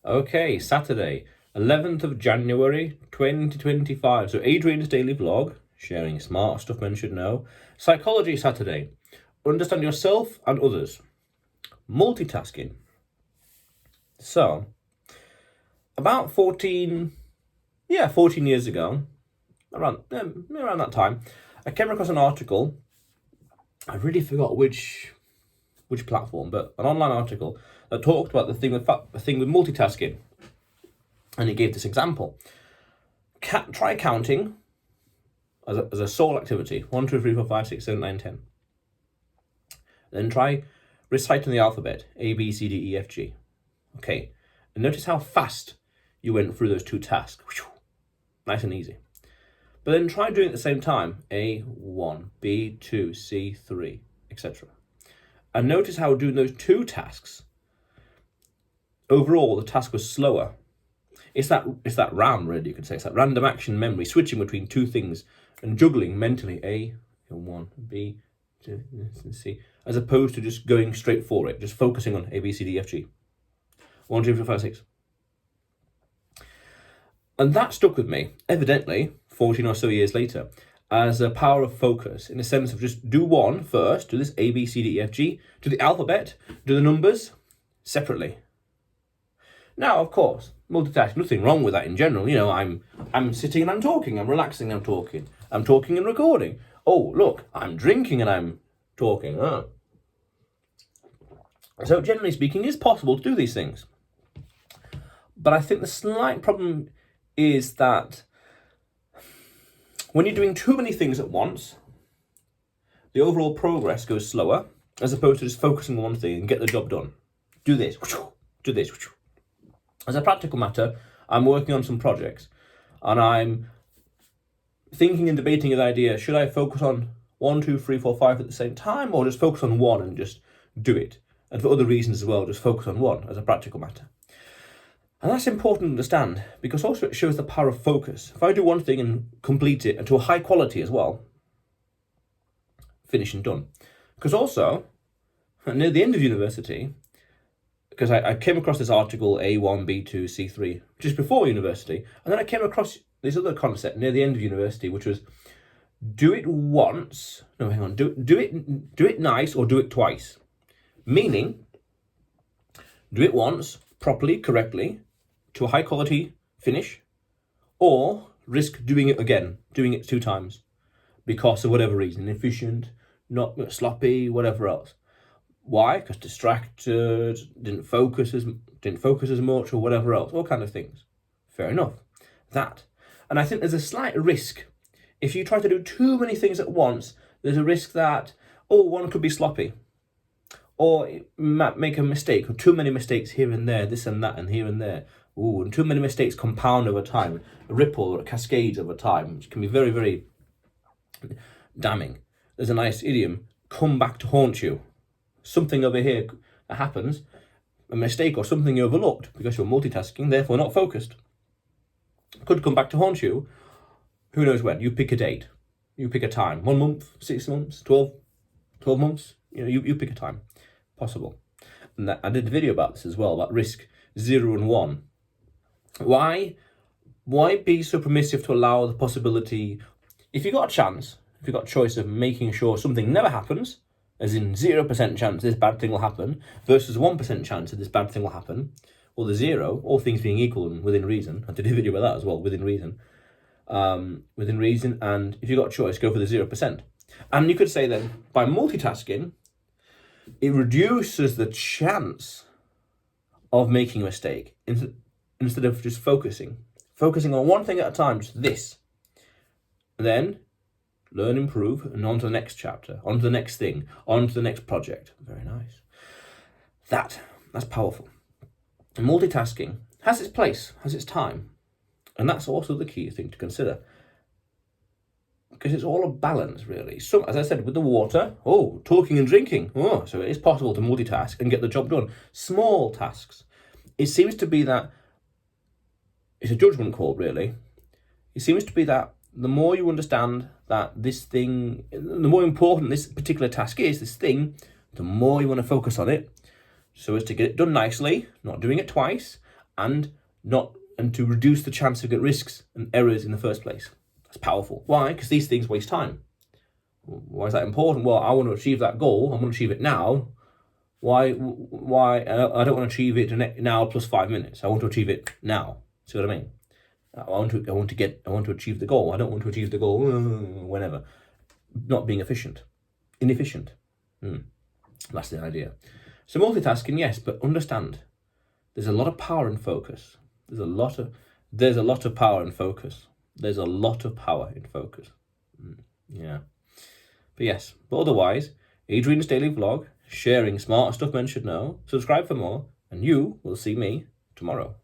Okay, Saturday, 11th of January 2025. So Adrian's daily vlog, sharing smart stuff men should know. Psychology Saturday, understand yourself and others. Multitasking. So, about 14 years ago, around that time, I came across an article. I really forgot which platform, but an online article that talked about the thing with multitasking, and it gave this example. Try counting as a sole activity: 1, 2, 3, 4, 5, 6, 7, 9, 10. Then try reciting the alphabet: A, B, C, D, E, F, G. Okay, and notice how fast you went through those two tasks. Nice and easy. But then try doing it at the same time: A1, B2, C3, etc. And notice how doing those two tasks, overall the task was slower. It's that RAM, really, you could say. It's that random action memory, switching between two things and juggling mentally: A1, B, 2, C, as opposed to just going straight for it, just focusing on A, B, C, D, F, G. 1, 2, 3, 4, 5, 6. And that stuck with me, evidently, 14 or so years later, as a power of focus, in the sense of just do one first, do this A, B, C, D, E, F, G, do the alphabet, do the numbers separately. Now, of course, multitasking, nothing wrong with that in general. You know, I'm sitting and I'm talking, I'm relaxing and I'm talking and recording. Oh, look, I'm drinking and I'm talking. So generally speaking, it's possible to do these things. But I think the slight problem is that when you're doing too many things at once, the overall progress goes slower, as opposed to just focusing on one thing and get the job done. Do this, do this. As a practical matter, I'm working on some projects and I'm thinking and debating the idea: should I focus on 1, 2, 3, 4, 5 at the same time, or just focus on one and just do it? And for other reasons as well, just focus on one as a practical matter. And that's important to understand, because also it shows the power of focus. If I do one thing and complete it, and to a high quality as well, finish and done. Because also, near the end of university, because I came across this article, A1, B2, C3, just before university, and then I came across this other concept near the end of university, which was do it once, no, hang on, do it nice or do it twice. Meaning, do it once, properly, correctly, to a high quality finish, or risk doing it again, doing it 2 times, because of whatever reason, inefficient, not sloppy, whatever else. Why? Because distracted, didn't focus as much, or whatever else, all kind of things. Fair enough. And I think there's a slight risk if you try to do too many things at once. There's a risk that one could be sloppy, or make a mistake, or too many mistakes here and there, this and that, and here and there. And too many mistakes compound over time, a ripple or a cascade over time, which can be very, very damning. There's a nice idiom: come back to haunt you. Something over here happens, a mistake or something you overlooked because you're multitasking, therefore not focused, could come back to haunt you. Who knows when? You pick a date, you pick a time, 1 month, 6 months, 12 months, you pick a time, possible. And I did a video about this as well, about risk 0 and 1. Why be so permissive to allow the possibility, if you got a chance, if you got a choice of making sure something never happens, as in 0% chance this bad thing will happen, versus 1% chance that this bad thing will happen, or the 0, all things being equal and within reason. I did a video about that as well, within reason. And if you got a choice, go for the 0%. And you could say then, by multitasking, it reduces the chance of making a mistake, instead of just focusing on one thing at a time, just this. Then learn, improve, and on to the next chapter, on to the next thing, on to the next project. Very nice. That's powerful. And multitasking has its place, has its time. And that's also the key thing to consider. Because it's all a balance, really. So, as I said, with the water, talking and drinking. So it is possible to multitask and get the job done. Small tasks. It seems to be that, it's a judgment call, really. It seems to be that the more you understand that this thing, the more important this particular task is, this thing, the more you want to focus on it, so as to get it done nicely, not doing it twice, and to reduce the chance of get risks and errors in the first place. That's powerful. Why? Because these things waste time. Why is that important? Well, I want to achieve that goal. I want to achieve it now. Why? I don't want to achieve it now plus 5 minutes. I want to achieve it now. See what I mean? I want to achieve the goal. I don't want to achieve the goal whenever. Not being inefficient. That's the idea. So multitasking, yes, but understand, there's a lot of power in focus. There's a lot of power in focus. There's a lot of power in focus. Yeah. But otherwise, Adrian's Daily Vlog, sharing smart stuff men should know. Subscribe for more, and you will see me tomorrow.